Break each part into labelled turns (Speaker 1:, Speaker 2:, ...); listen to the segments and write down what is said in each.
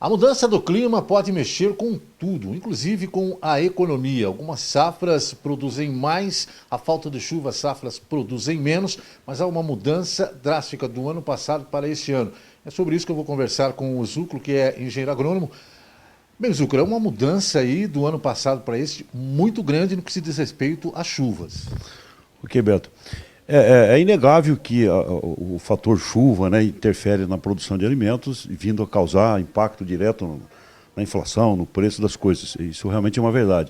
Speaker 1: A mudança do clima pode mexer com tudo, inclusive com a economia. Algumas safras produzem mais, a falta de chuva, safras produzem menos, mas há uma mudança drástica do ano passado para este ano. É sobre isso que eu vou conversar com o Zúculo, que é engenheiro agrônomo. Bem, Zúculo, é uma mudança aí do ano passado para este muito grande no que se diz respeito às chuvas.
Speaker 2: Ok, Beto. É inegável que o fator chuva, né, interfere na produção de alimentos, vindo a causar impacto direto na inflação, no preço das coisas. Isso realmente é uma verdade.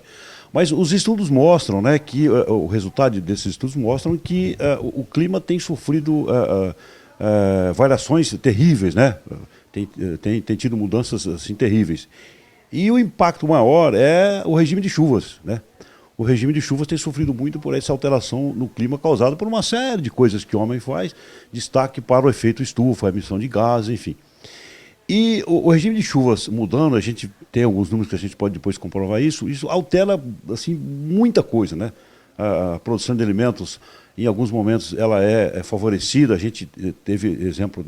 Speaker 2: Mas os estudos mostram, né, que o resultado desses estudos mostram que o clima tem sofrido variações terríveis, né? Tem tido mudanças assim terríveis. E o impacto maior é o regime de chuvas, né? O regime de chuvas tem sofrido muito por essa alteração no clima causada por uma série de coisas que o homem faz, destaque para o efeito estufa, a emissão de gases, enfim. E o regime de chuvas mudando, a gente tem alguns números que a gente pode depois comprovar isso altera assim, muita coisa, né? A produção de alimentos, em alguns momentos, ela é favorecida. A gente teve exemplo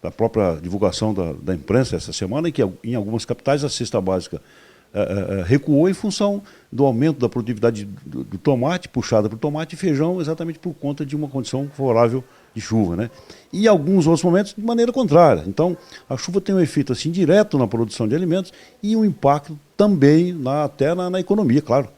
Speaker 2: da própria divulgação da imprensa essa semana, em que em algumas capitais a cesta básica recuou em função do aumento da produtividade do tomate, puxada para o tomate e feijão, exatamente por conta de uma condição favorável de chuva, né? E em alguns outros momentos de maneira contrária. Então, a chuva tem um efeito assim direto na produção de alimentos e um impacto também até na economia, claro.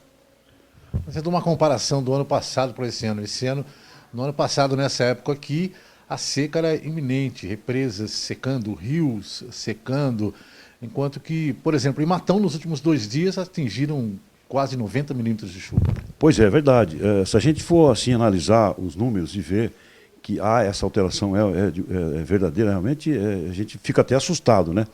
Speaker 1: Fazendo uma comparação do ano passado para esse ano. No ano passado, nessa época aqui, a seca era iminente, represas secando, rios secando, enquanto que, por exemplo, em Matão, nos últimos 2 dias, atingiram quase 90 milímetros de chuva.
Speaker 2: Pois é verdade. Se a gente for assim analisar os números e ver que essa alteração é verdadeira, realmente a gente fica até assustado, né?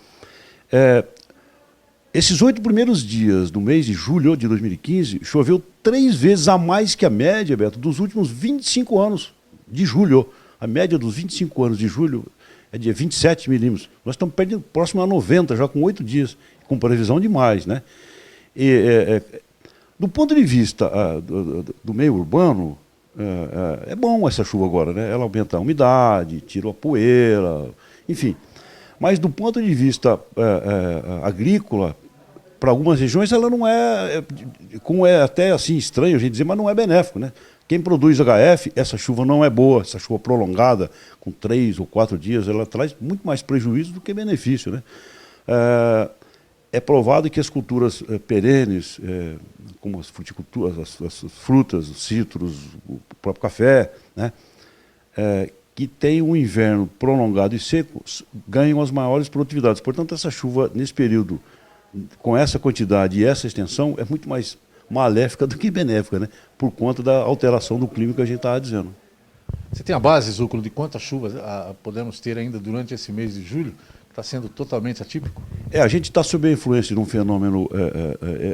Speaker 2: Esses 8 primeiros dias do mês de julho de 2015, choveu 3 vezes a mais que a média, Beto, dos últimos 25 anos de julho. A média dos 25 anos de julho é de 27 milímetros. Nós estamos perdendo próximo a 90, já com 8 dias, com previsão de mais, né? Do ponto de vista do meio urbano, é bom essa chuva agora, né? Ela aumenta a umidade, tira a poeira, enfim. Mas do ponto de vista agrícola, para algumas regiões ela não como é até assim estranho a gente dizer, mas não é benéfico, né? Quem produz HF, essa chuva não é boa, essa chuva prolongada, com 3 ou 4 dias, ela traz muito mais prejuízo do que benefício, né? É provado que as culturas perenes, como as fruticulturas, as frutas, os citros, o próprio café, né? Que tem um inverno prolongado e seco, ganham as maiores produtividades. Portanto, essa chuva, nesse período, com essa quantidade e essa extensão, é muito mais maléfica do que benéfica, né? Por conta da alteração do clima que a gente estava dizendo.
Speaker 1: Você tem a base, Zúculo, de quantas chuvas podemos ter ainda durante esse mês de julho? Está sendo totalmente atípico?
Speaker 2: A gente está sob a influência de um fenômeno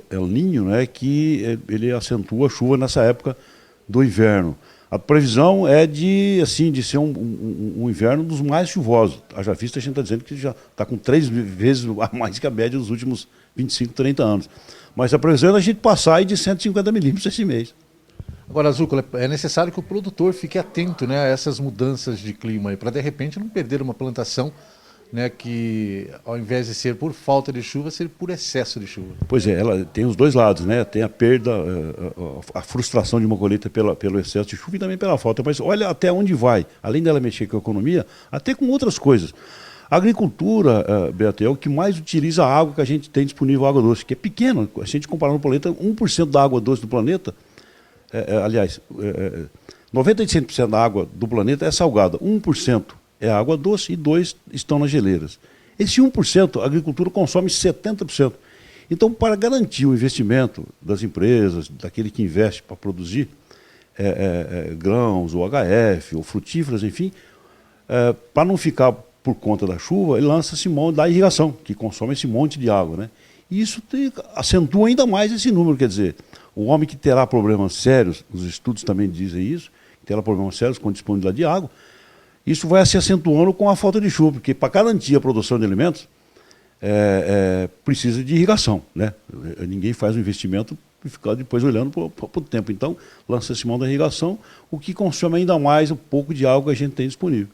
Speaker 2: El Niño, né, que ele acentua a chuva nessa época do inverno. A previsão é de ser um inverno dos mais chuvosos. Haja vista, a gente está dizendo que já está com 3 vezes a mais que a média dos últimos 25, 30 anos. Mas a previsão é a gente passar aí de 150 milímetros esse mês.
Speaker 1: Agora, Zúculo, é necessário que o produtor fique atento, né, a essas mudanças de clima, para de repente não perder uma plantação, né, que ao invés de ser por falta de chuva, ser por excesso de chuva.
Speaker 2: Pois é, ela tem os dois lados, né? Tem a perda, a frustração de uma colheita pelo excesso de chuva e também pela falta. Mas olha até onde vai, além dela mexer com a economia, até com outras coisas. A agricultura, Beto, é o que mais utiliza a água que a gente tem disponível, água doce, que é pequena. A gente comparar no planeta, 1% da água doce do planeta, aliás, 95% da água do planeta é salgada, 1% é água doce e 2% estão nas geleiras. Esse 1%, a agricultura consome 70%. Então, para garantir o investimento das empresas, daquele que investe para produzir grãos, ou HF, ou frutíferas, enfim, para não ficar por conta da chuva, ele lança-se mão da irrigação, que consome esse monte de água, né? E isso acentua ainda mais esse número, quer dizer, o homem que terá problemas sérios, os estudos também dizem isso, que terá problemas sérios com disponibilidade de água, isso vai se acentuando com a falta de chuva, porque para garantir a produção de alimentos, precisa de irrigação, né? Ninguém faz um investimento e fica depois olhando para o tempo. Então, lança-se mão da irrigação, o que consome ainda mais um pouco de água que a gente tem disponível.